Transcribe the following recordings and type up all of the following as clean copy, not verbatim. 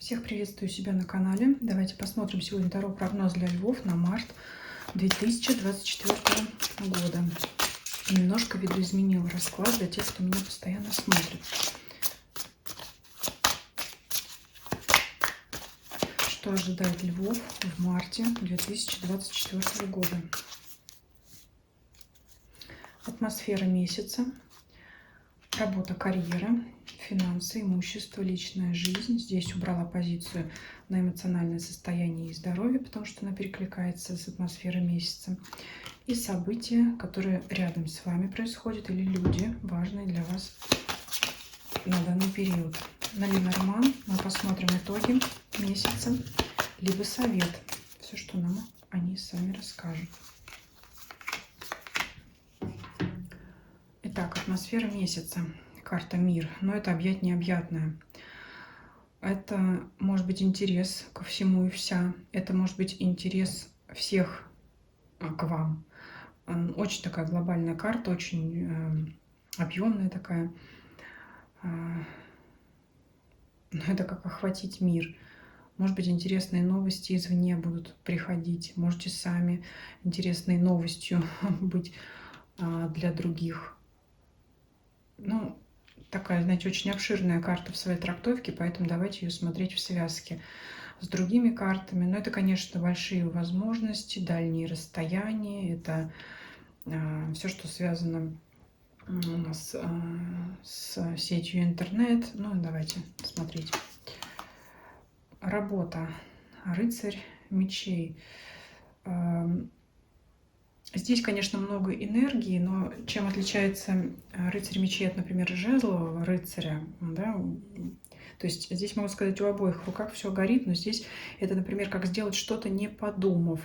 Всех приветствую себя на канале. Давайте посмотрим сегодня таро прогноз для львов на март 2024 года. Немножко видоизменила расклад для тех, кто меня постоянно смотрит. Что ожидает львов в марте 2024 года? Атмосфера месяца, работа, карьера, финансы, имущество, личная жизнь. Здесь убрала позицию на эмоциональное состояние и здоровье, потому что она перекликается с атмосферой месяца. И события, которые рядом с вами происходят, или люди, важные для вас на данный период. На Ленорман мы посмотрим итоги месяца, либо совет. Все, что нам они сами расскажут. Итак, атмосфера месяца. Карта мир. Но это объять необъятное. Это может быть интерес ко всему и вся. Это может быть интерес всех к вам. Очень такая глобальная карта, очень объемная такая. Это как охватить мир. Может быть, интересные новости извне будут приходить. Можете сами интересной новостью быть для других. Ну, такая, знаете, очень обширная карта в своей трактовке, поэтому давайте ее смотреть в связке с другими картами. Но это, конечно, большие возможности, дальние расстояния. Это все, что связано у нас с сетью интернет. Ну, давайте смотреть. Работа. Рыцарь мечей. Здесь, конечно, много энергии, но чем отличается рыцарь мечей от, например, жезлового рыцаря, да? То есть здесь, могу сказать, у обоих в руках все горит, но здесь это, например, как сделать что-то, не подумав.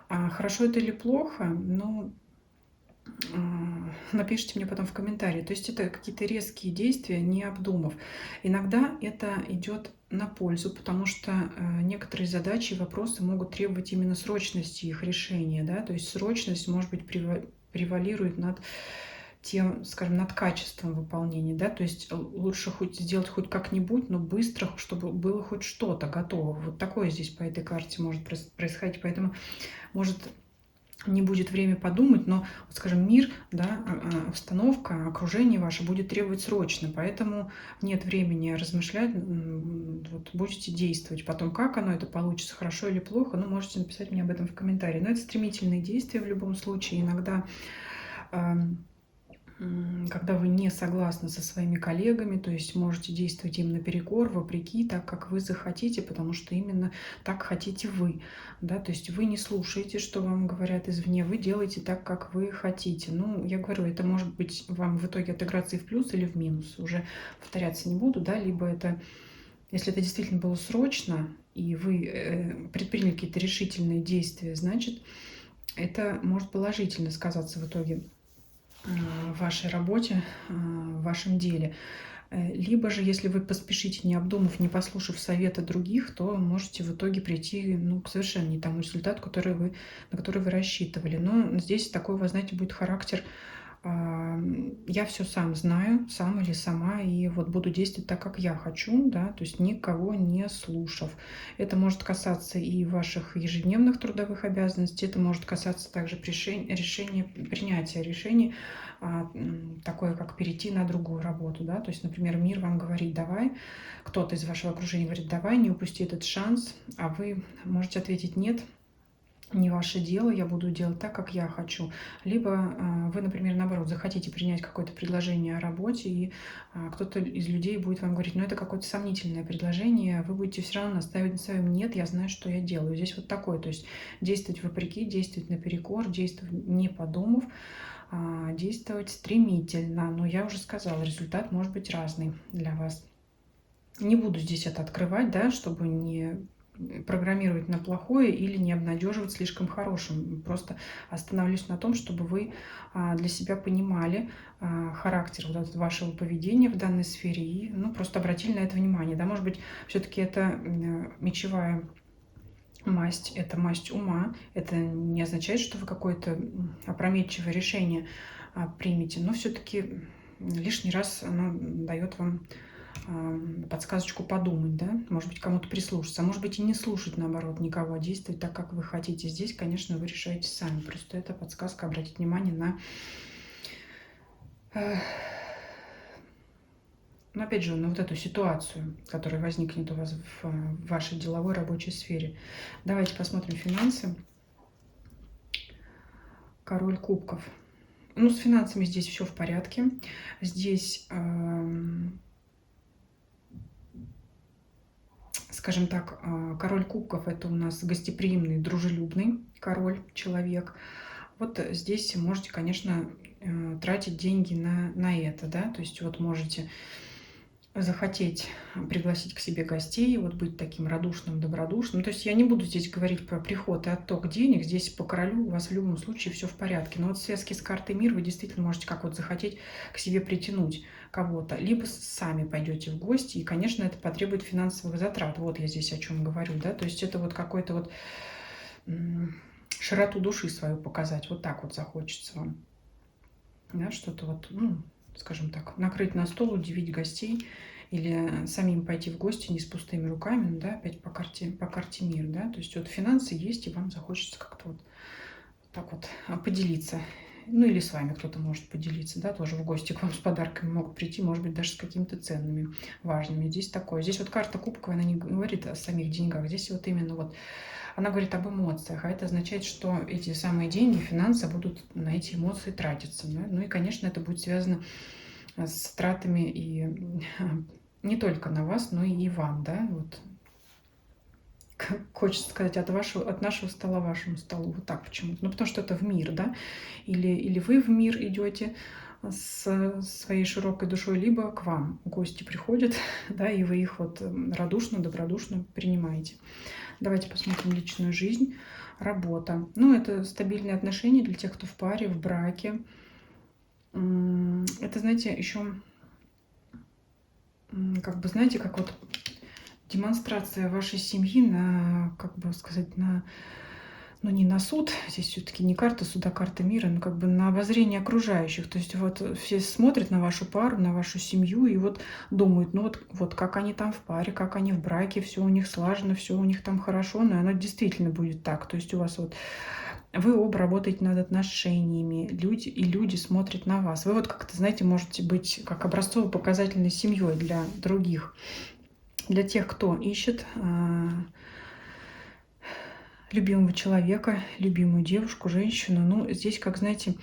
Хорошо это или плохо, ну, напишите мне потом в комментарии. То есть это какие-то резкие действия, не обдумав. Иногда это идет на пользу, потому что некоторые задачи и вопросы могут требовать именно срочности их решения. Да? То есть срочность, может быть, превалирует над тем, скажем, над качеством выполнения. Да? То есть лучше сделать хоть как-нибудь, но быстро, чтобы было хоть что-то готово. Вот такое здесь по этой карте может происходить. Поэтому может не будет время подумать, но, скажем, мир, да, обстановка, окружение ваше будет требовать срочно, поэтому нет времени размышлять, вот, будете действовать. Потом, как оно это получится, хорошо или плохо, ну, можете написать мне об этом в комментарии. Но это стремительные действия в любом случае. Иногда, когда вы не согласны со своими коллегами, то есть можете действовать им наперекор, вопреки, так как вы захотите, потому что именно так хотите вы. Да? То есть вы не слушаете, что вам говорят извне, вы делаете так, как вы хотите. Ну, я говорю, это может быть вам в итоге отыграться и в плюс, или в минус. Уже повторяться не буду, да, либо это, если это действительно было срочно, и вы предприняли какие-то решительные действия, значит, это может положительно сказаться в итоге в вашей работе, в вашем деле. Либо же, если вы поспешите, не обдумав, не послушав совета других, то можете в итоге прийти, ну, к совершенно не тому результату, на который вы рассчитывали. Но здесь такой у вас, знаете, будет характер: я все сам знаю, сам или сама, и вот буду действовать так, как я хочу, да, то есть никого не слушав. Это может касаться и ваших ежедневных трудовых обязанностей, это может касаться также принятия решений, такое как перейти на другую работу, да, то есть, например, мир вам говорит: давай, кто-то из вашего окружения говорит: давай, не упусти этот шанс, а вы можете ответить: нет, не ваше дело, я буду делать так, как я хочу. Либо вы, например, наоборот, захотите принять какое-то предложение о работе, и кто-то из людей будет вам говорить: ну, это какое-то сомнительное предложение, вы будете все равно настаивать на своем: нет, я знаю, что я делаю. Здесь вот такое, то есть действовать вопреки, действовать наперекор, действовать не подумав, действовать стремительно. Но я уже сказала, результат может быть разный для вас. Не буду здесь это открывать, да, чтобы не программировать на плохое или не обнадеживать слишком хорошим. Просто остановлюсь на том, чтобы вы для себя понимали характер вот этого вашего поведения в данной сфере и, ну, просто обратили на это внимание. Да, может быть, все-таки это мечевая масть, это масть ума. Это не означает, что вы какое-то опрометчивое решение примете, но все-таки лишний раз оно дает вам подсказочку подумать, да, может быть, кому-то прислушаться, а может быть и не слушать, наоборот, никого, а действовать так, как вы хотите. Здесь, конечно, вы решаете сами, просто это подсказка, обратить внимание на, ну, опять же, на вот эту ситуацию, которая возникнет у вас в вашей деловой рабочей сфере. Давайте посмотрим финансы. Король кубков. Ну, с финансами здесь все в порядке. Здесь, скажем так, король кубков — это у нас гостеприимный, дружелюбный король, человек. Вот здесь можете, конечно, тратить деньги на это, да, то есть вот можете захотеть пригласить к себе гостей, вот быть таким радушным, добродушным. То есть я не буду здесь говорить про приход и отток денег, здесь по королю у вас в любом случае все в порядке. Но вот в связке с картой мир вы действительно можете как вот захотеть к себе притянуть кого-то, либо сами пойдете в гости, и, конечно, это потребует финансовых затрат. Вот я здесь о чем говорю, да, то есть это вот какой-то вот широту души свою показать, вот так вот захочется вам, да, что-то вот, ну, скажем так, накрыть на стол, удивить гостей или самим пойти в гости не с пустыми руками, ну, да, опять по карте мир, да, то есть вот финансы есть, и вам захочется как-то вот так вот поделиться. Ну, или с вами кто-то может поделиться, да, тоже в гости к вам с подарками могут прийти, может быть, даже с какими-то ценными, важными. Здесь такое. Здесь вот карта кубковая, она не говорит о самих деньгах. Здесь вот именно вот она говорит об эмоциях, а это означает, что эти самые деньги, финансы будут на эти эмоции тратиться. Да? Ну и, конечно, это будет связано с тратами и не только на вас, но и вам, да, вот. Хочется сказать, от нашего стола вашему столу. Вот так почему-то. Ну, потому что это в мир, да? Или вы в мир идете с своей широкой душой, либо к вам гости приходят, да, и вы их вот радушно, добродушно принимаете. Давайте посмотрим личную жизнь, работа. Ну, это стабильные отношения для тех, кто в паре, в браке. Это, знаете, еще как бы, знаете, как вот демонстрация вашей семьи на, как бы сказать, на, ну, не на суд, здесь все-таки не карта суда, карта мира, но как бы на обозрение окружающих. То есть вот все смотрят на вашу пару, на вашу семью и вот думают, ну вот как они там в паре, как они в браке, все у них слажено, все у них там хорошо, но оно действительно будет так. То есть у вас вот вы оба работаете над отношениями, люди смотрят на вас. Вы вот как-то, знаете, можете быть как образцово-показательной семьей для других. Для тех, кто ищет любимого человека, любимую девушку, женщину. Ну, здесь, как знаете,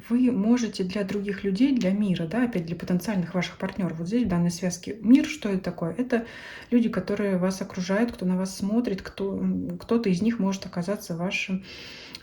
вы можете для других людей, для мира, да, опять для потенциальных ваших партнеров, вот здесь в данной связке мир, что это такое? Это люди, которые вас окружают, кто на вас смотрит, кто-то из них может оказаться вашим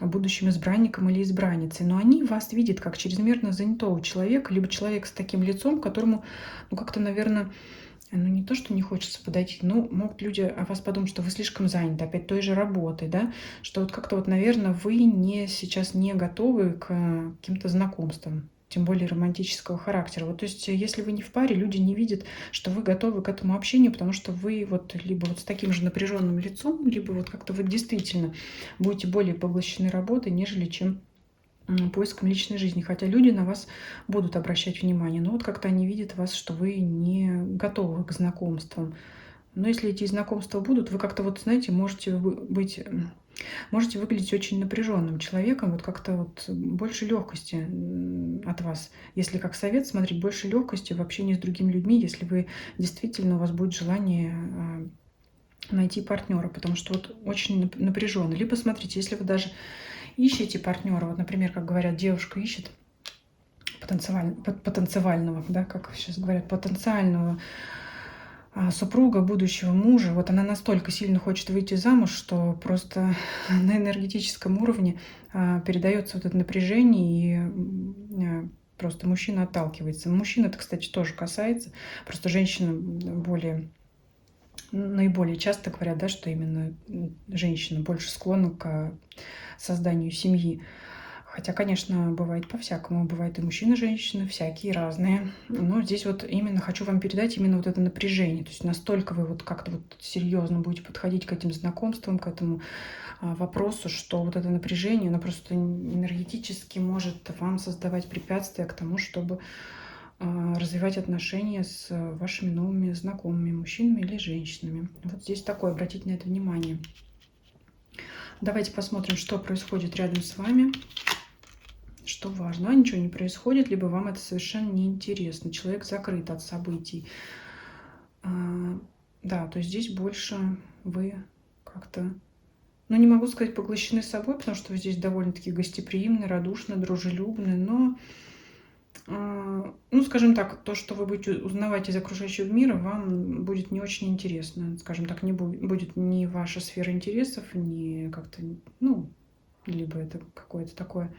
будущим избранником или избранницей. Но они вас видят как чрезмерно занятого человека, либо человека с таким лицом, которому, ну, как-то, наверное, ну, не то, что не хочется подойти, но могут люди о вас подумать, что вы слишком заняты, опять той же работой, да, что вот как-то вот, наверное, вы сейчас не готовы к каким-то знакомствам, тем более романтического характера. Вот, то есть, если вы не в паре, люди не видят, что вы готовы к этому общению, потому что вы вот либо вот с таким же напряженным лицом, либо вот как-то вы действительно будете более поглощены работой, нежели чем поиском личной жизни. Хотя люди на вас будут обращать внимание, но вот как-то они видят вас, что вы не готовы к знакомствам. Но если эти знакомства будут, вы как-то вот, знаете, можете выглядеть очень напряженным человеком, вот как-то вот больше легкости от вас. Если как совет смотреть, больше легкости в общении с другими людьми, если вы действительно, у вас будет желание найти партнера, потому что вот очень напряженно. Либо смотрите, если вы даже ищете партнера, вот, например, как говорят, девушка ищет потенциального, да, как сейчас говорят, потенциального супруга, будущего мужа, вот она настолько сильно хочет выйти замуж, что просто на энергетическом уровне передается вот это напряжение, и просто мужчина отталкивается. Мужчин это, кстати, тоже касается, просто женщина наиболее часто говорят, да, что именно женщина больше склонна к созданию семьи. Хотя, конечно, бывает по-всякому. Бывают и мужчины, и женщины, всякие, разные. Но здесь вот именно хочу вам передать именно вот это напряжение. То есть настолько вы вот как-то вот серьезно будете подходить к этим знакомствам, к этому вопросу, что вот это напряжение, оно просто энергетически может вам создавать препятствия к тому, чтобы развивать отношения с вашими новыми знакомыми, мужчинами или женщинами. Вот здесь такое, обратите на это внимание. Давайте посмотрим, что происходит рядом с вами, что важно. Ничего не происходит, либо вам это совершенно неинтересно. Человек закрыт от событий. Да, то есть здесь больше вы как-то, ну, не могу сказать поглощены собой, потому что вы здесь довольно-таки гостеприимны, радушны, дружелюбны, но ну, скажем так, то, что вы будете узнавать из окружающего мира, вам будет не очень интересно. Скажем так, не будет ни ваша сфера интересов, ни как-то, ну, либо это какое-то такое.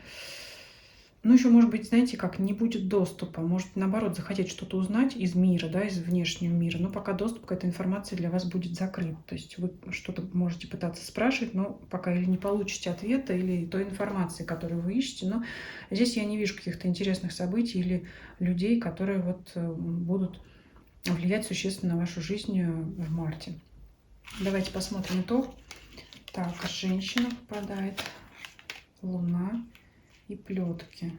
Ну, еще, может быть, знаете, как не будет доступа. Может, наоборот, захотеть что-то узнать из мира, да, из внешнего мира, но пока доступ к этой информации для вас будет закрыт. То есть вы что-то можете пытаться спрашивать, но пока или не получите ответа, или той информации, которую вы ищете. Но здесь я не вижу каких-то интересных событий или людей, которые вот будут влиять существенно на вашу жизнь в марте. Давайте посмотрим итог. Так, женщина попадает, луна и плетки.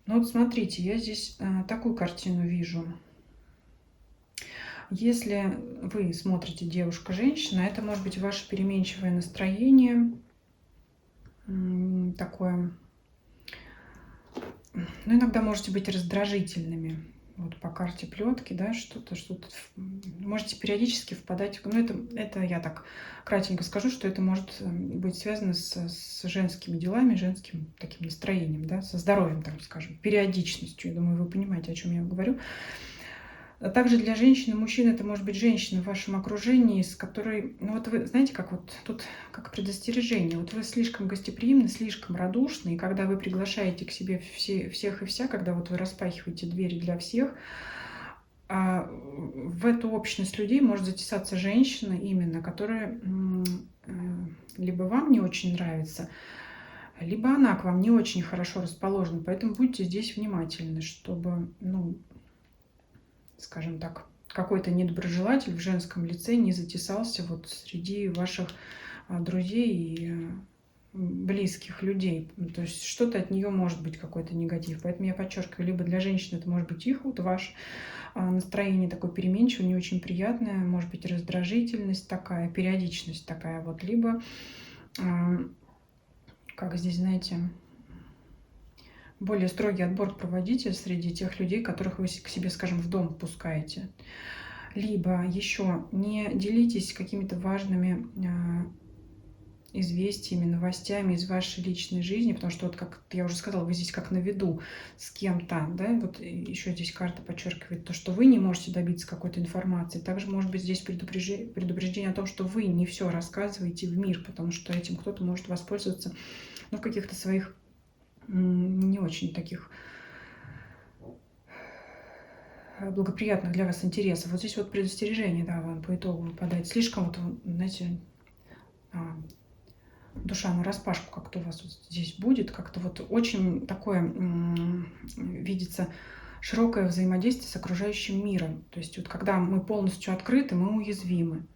Ну вот смотрите, я здесь такую картину вижу. Если вы смотрите девушка-женщина, это может быть ваше переменчивое настроение, такое, ну, иногда можете быть раздражительными. Вот по карте плетки, да, что-то, можете периодически впадать, ну, это я так кратенько скажу, что это может быть связано с женскими делами, женским таким настроением, да, со здоровьем, так скажем, периодичностью. Я думаю, вы понимаете, о чем я говорю. А также для женщин и мужчин это может быть женщина в вашем окружении, с которой, ну вот вы знаете, как вот тут как предостережение, вот вы слишком гостеприимны, слишком радушны, и когда вы приглашаете к себе всех и вся, когда вот вы распахиваете двери для всех, в эту общность людей может затесаться женщина именно, которая либо вам не очень нравится, либо она к вам не очень хорошо расположена, поэтому будьте здесь внимательны, чтобы, ну, скажем так, какой-то недоброжелатель в женском лице не затесался вот среди ваших друзей и близких людей. То есть что-то от нее может быть какой-то негатив. Поэтому я подчеркиваю, либо для женщины это может быть их, вот ваше настроение такое переменчивое, не очень приятное, может быть раздражительность такая, периодичность такая вот, либо, как здесь, знаете, более строгий отбор проводите среди тех людей, которых вы к себе, скажем, в дом пускаете. Либо еще не делитесь какими-то важными известиями, новостями из вашей личной жизни, потому что, вот как я уже сказала, вы здесь как на виду с кем-то, да, вот еще здесь карта подчеркивает то, что вы не можете добиться какой-то информации. Также может быть здесь предупреждение о том, что вы не все рассказываете в мир, потому что этим кто-то может воспользоваться, ну, в каких-то своих не очень таких благоприятных для вас интересов. Вот здесь вот предостережение, да, вам по итогу выпадает. Слишком вот, знаете, душа нараспашку как-то у вас вот здесь будет. Как-то вот очень такое видится широкое взаимодействие с окружающим миром. То есть вот когда мы полностью открыты, мы уязвимы.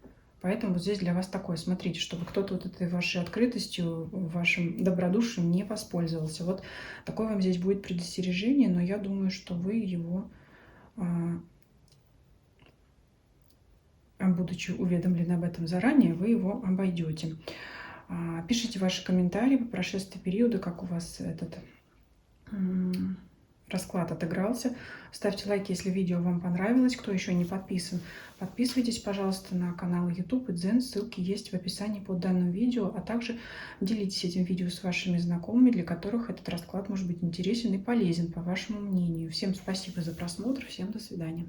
Поэтому вот здесь для вас такое, смотрите, чтобы кто-то вот этой вашей открытостью, вашим добродушием не воспользовался. Вот такое вам здесь будет предостережение, но я думаю, что вы его, будучи уведомлены об этом заранее, вы его обойдете. Пишите ваши комментарии по прошествии периода, как у вас этот расклад отыгрался. Ставьте лайк, если видео вам понравилось. Кто еще не подписан, подписывайтесь, пожалуйста, на канал YouTube и Дзен. Ссылки есть в описании под данным видео. А также делитесь этим видео с вашими знакомыми, для которых этот расклад может быть интересен и полезен, по вашему мнению. Всем спасибо за просмотр. Всем до свидания.